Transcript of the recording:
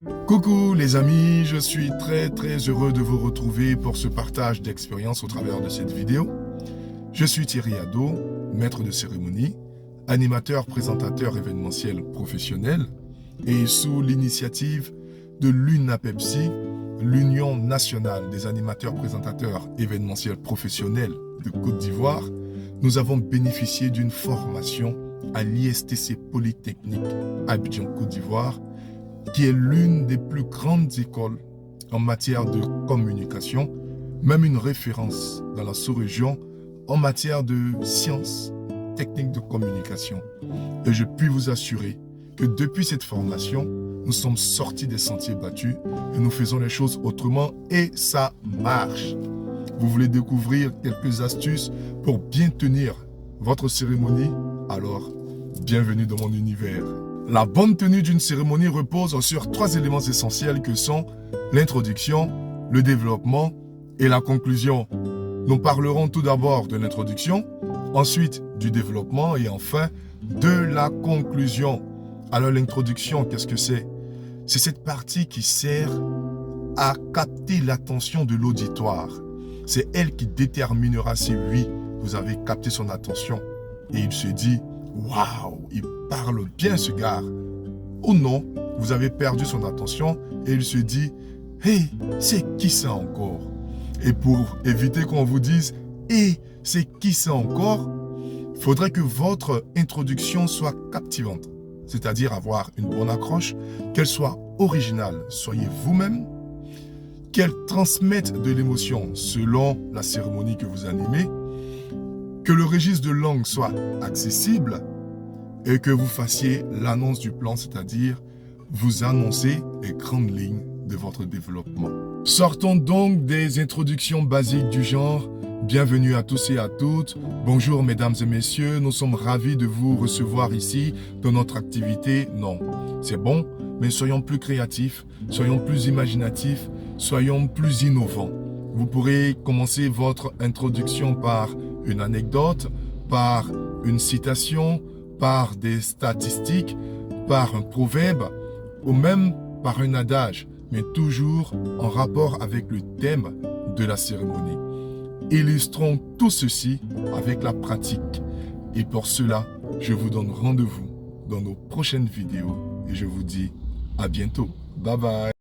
Coucou les amis, je suis très heureux de vous retrouver pour ce partage d'expérience au travers de cette vidéo. Je suis Thierry Ado, maître de cérémonie, animateur, présentateur événementiel professionnel et sous l'initiative de l'UNAPEPSI, l'Union nationale des animateurs, présentateurs événementiels professionnels de Côte d'Ivoire, nous avons bénéficié d'une formation à l'ISTC Polytechnique Abidjan Côte d'Ivoire, qui est l'une des plus grandes écoles en matière de communication, même une référence dans la sous-région en matière de sciences, techniques de communication. Et je puis vous assurer que depuis cette formation, nous sommes sortis des sentiers battus et nous faisons les choses autrement et ça marche. Vous voulez découvrir quelques astuces pour bien tenir votre cérémonie? Alors, bienvenue dans mon univers. La bonne tenue d'une cérémonie repose sur 3 éléments essentiels que sont l'introduction, le développement et la conclusion. Nous parlerons tout d'abord de l'introduction, ensuite du développement et enfin de la conclusion. Alors l'introduction, qu'est-ce que c'est? C'est cette partie qui sert à capter l'attention de l'auditoire. C'est elle qui déterminera si oui, vous avez capté son attention et il se dit « Waouh, il parle bien ce gars !» Ou non, vous avez perdu son attention et il se dit « Hey, c'est qui ça encore ?» Et pour éviter qu'on vous dise « Hey, c'est qui ça encore ?» il faudrait que votre introduction soit captivante, c'est-à-dire avoir une bonne accroche, qu'elle soit originale, soyez vous-même, qu'elle transmette de l'émotion selon la cérémonie que vous animez, que le registre de langue soit accessible et que vous fassiez l'annonce du plan, c'est-à-dire vous annoncez les grandes lignes de votre développement. Sortons donc des introductions basiques du genre « Bienvenue à tous et à toutes, bonjour mesdames et messieurs, nous sommes ravis de vous recevoir ici dans notre activité ». Non, c'est bon, mais soyons plus créatifs, soyons plus imaginatifs, soyons plus innovants. Vous pourrez commencer votre introduction par une anecdote, par une citation, par des statistiques, par un proverbe ou même par un adage, mais toujours en rapport avec le thème de la cérémonie. Illustrons tout ceci avec la pratique. Et pour cela, je vous donne rendez-vous dans nos prochaines vidéos et je vous dis à bientôt. Bye bye.